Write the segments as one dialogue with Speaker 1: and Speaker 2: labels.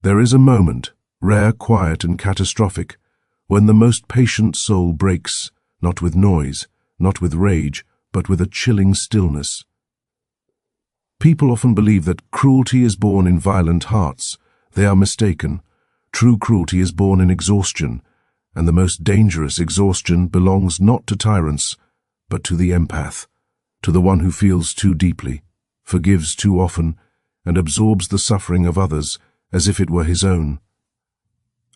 Speaker 1: There is a moment, rare, quiet, and catastrophic, when the most patient soul breaks, not with noise, not with rage, but with a chilling stillness. People often believe that cruelty is born in violent hearts. They are mistaken. True cruelty is born in exhaustion, and the most dangerous exhaustion belongs not to tyrants, but to the empath, to the one who feels too deeply, forgives too often, and absorbs the suffering of others as if it were his own.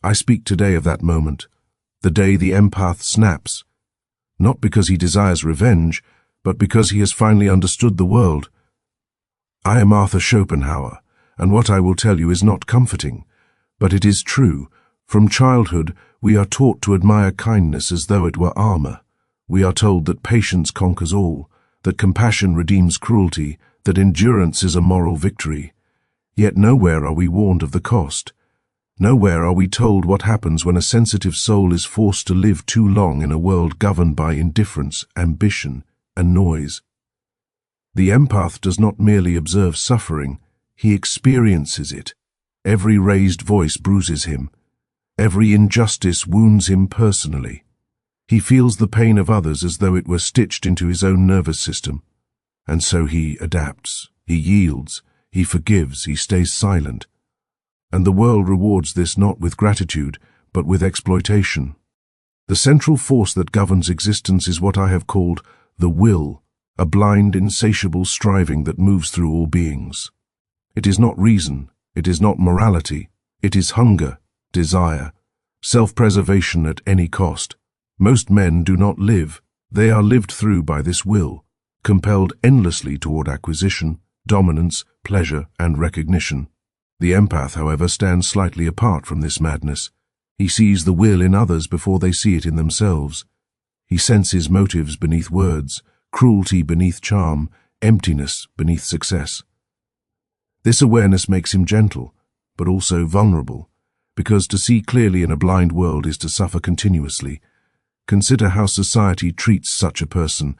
Speaker 1: I speak today of that moment, the day the empath snaps, not because he desires revenge, but because he has finally understood the world. I am Arthur Schopenhauer, and what I will tell you is not comforting, but it is true. From childhood, we are taught to admire kindness as though it were armor. We are told that patience conquers all, that compassion redeems cruelty, that endurance is a moral victory. Yet nowhere are we warned of the cost. Nowhere are we told what happens when a sensitive soul is forced to live too long in a world governed by indifference, ambition, and noise. The empath does not merely observe suffering, he experiences it. Every raised voice bruises him. Every injustice wounds him personally. He feels the pain of others as though it were stitched into his own nervous system. And so he adapts, he yields, he forgives, he stays silent. And the world rewards this not with gratitude, but with exploitation. The central force that governs existence is what I have called the will, a blind, insatiable striving that moves through all beings. It is not reason, it is not morality, it is hunger, desire, self-preservation at any cost. Most men do not live, they are lived through by this will, compelled endlessly toward acquisition, dominance, pleasure, and recognition. The empath, however, stands slightly apart from this madness. He sees the will in others before they see it in themselves. He senses motives beneath words, cruelty beneath charm, emptiness beneath success. This awareness makes him gentle, but also vulnerable, because to see clearly in a blind world is to suffer continuously. Consider how society treats such a person.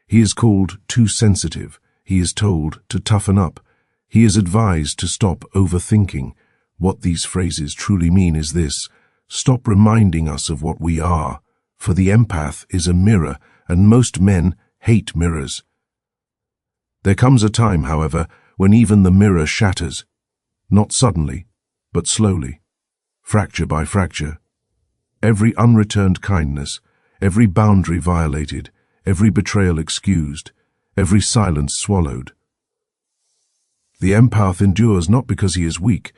Speaker 1: He is called too sensitive. He is told to toughen up. He is advised to stop overthinking. What these phrases truly mean is this: stop reminding us of what we are, for the empath is a mirror, and most men hate mirrors. There comes a time, however, when even the mirror shatters, not suddenly, but slowly, fracture by fracture. Every unreturned kindness, every boundary violated, every betrayal excused, every silence swallowed. The empath endures not because he is weak,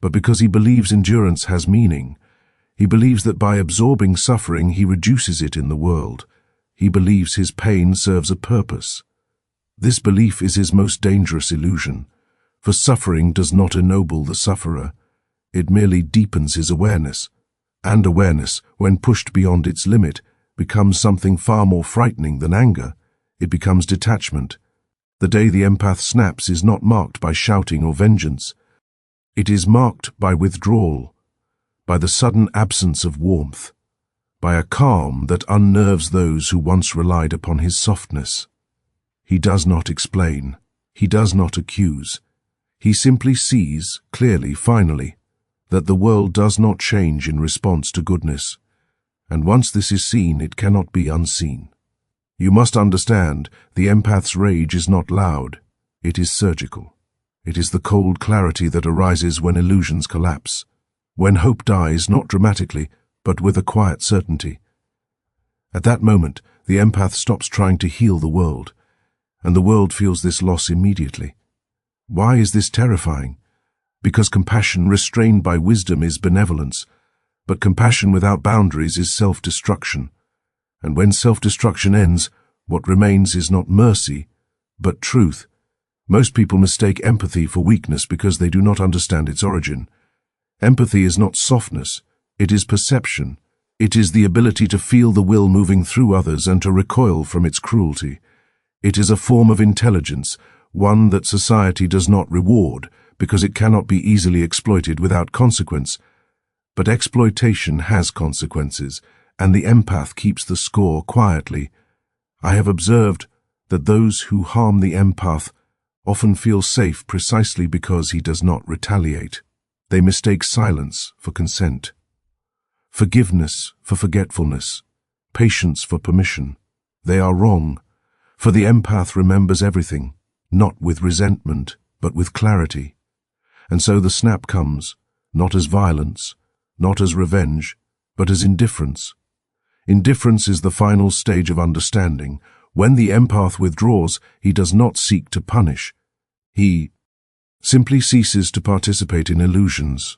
Speaker 1: but because he believes endurance has meaning. He believes that by absorbing suffering he reduces it in the world. He believes his pain serves a purpose. This belief is his most dangerous illusion, for suffering does not ennoble the sufferer. It merely deepens his awareness, and awareness, when pushed beyond its limit, becomes something far more frightening than anger. It becomes detachment. The day the empath snaps is not marked by shouting or vengeance. It is marked by withdrawal, by the sudden absence of warmth, by a calm that unnerves those who once relied upon his softness. He does not explain. He does not accuse. He simply sees, clearly, finally, that the world does not change in response to goodness. And once this is seen, it cannot be unseen. You must understand, the empath's rage is not loud. It is surgical. It is the cold clarity that arises when illusions collapse, when hope dies not dramatically, but with a quiet certainty. At that moment, the empath stops trying to heal the world, and the world feels this loss immediately. Why is this terrifying? Because compassion restrained by wisdom is benevolence, but compassion without boundaries is self-destruction. And when self-destruction ends, what remains is not mercy, but truth. Most people mistake empathy for weakness because they do not understand its origin. Empathy is not softness, it is perception. It is the ability to feel the will moving through others and to recoil from its cruelty. It is a form of intelligence, one that society does not reward because it cannot be easily exploited without consequence. But exploitation has consequences, and the empath keeps the score quietly. I have observed that those who harm the empath often feel safe precisely because he does not retaliate. They mistake silence for consent, forgiveness for forgetfulness, patience for permission. They are wrong, for the empath remembers everything, not with resentment, but with clarity. And so the snap comes, not as violence, not as revenge, but as indifference. Indifference is the final stage of understanding. When the empath withdraws, he does not seek to punish. He simply ceases to participate in illusions.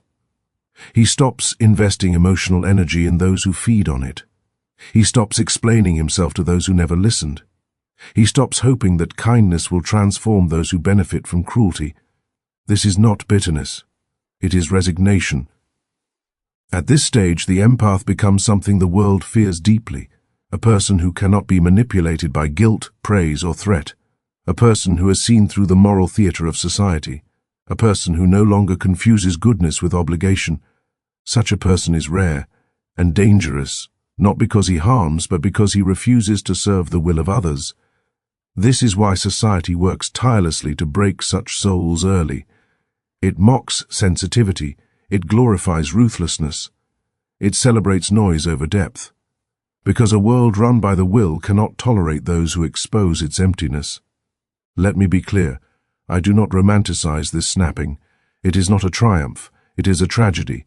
Speaker 1: He stops investing emotional energy in those who feed on it. He stops explaining himself to those who never listened. He stops hoping that kindness will transform those who benefit from cruelty. This is not bitterness. It is resignation. At this stage, the empath becomes something the world fears deeply, a person who cannot be manipulated by guilt, praise, or threat, a person who has seen through the moral theater of society, a person who no longer confuses goodness with obligation. Such a person is rare and dangerous, not because he harms, but because he refuses to serve the will of others. This is why society works tirelessly to break such souls early. It mocks sensitivity. It glorifies ruthlessness. It celebrates noise over depth. Because a world run by the will cannot tolerate those who expose its emptiness. Let me be clear. I do not romanticize this snapping. It is not a triumph. It is a tragedy.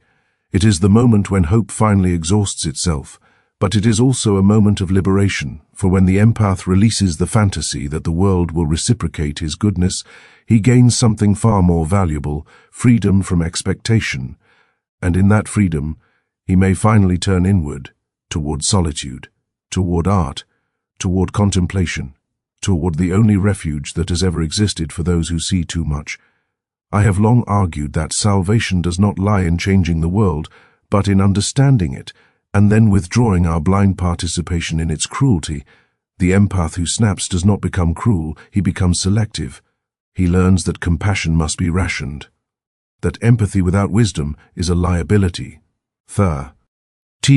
Speaker 1: It is the moment when hope finally exhausts itself. But it is also a moment of liberation, for when the empath releases the fantasy that the world will reciprocate his goodness, he gains something far more valuable, freedom from expectation. And in that freedom, he may finally turn inward, toward solitude, toward art, toward contemplation, toward the only refuge that has ever existed for those who see too much. I have long argued that salvation does not lie in changing the world, but in understanding it, and then withdrawing our blind participation in its cruelty. The empath who snaps does not become cruel, he becomes selective. He learns that compassion must be rationed, that empathy without wisdom is a liability.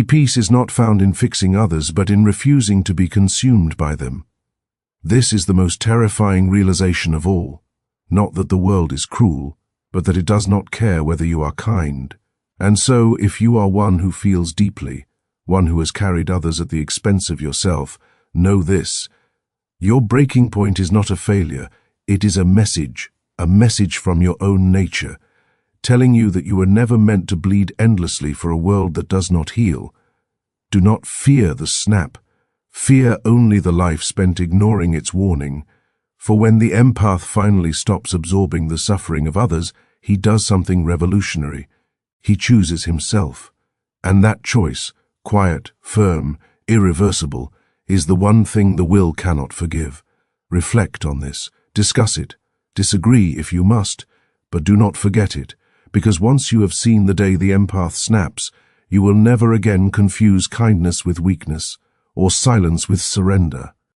Speaker 1: Peace is not found in fixing others, but in refusing to be consumed by them. This is the most terrifying realization of all, not that the world is cruel, but that it does not care whether you are kind. And so, if you are one who feels deeply, one who has carried others at the expense of yourself, know this: your breaking point is not a failure, it is a message from your own nature, telling you that you were never meant to bleed endlessly for a world that does not heal. Do not fear the snap, fear only the life spent ignoring its warning, for when the empath finally stops absorbing the suffering of others, he does something revolutionary. He chooses himself, and that choice, quiet, firm, irreversible, is the one thing the will cannot forgive. Reflect on this, discuss it, disagree if you must, but do not forget it, because once you have seen the day the empath snaps, you will never again confuse kindness with weakness, or silence with surrender.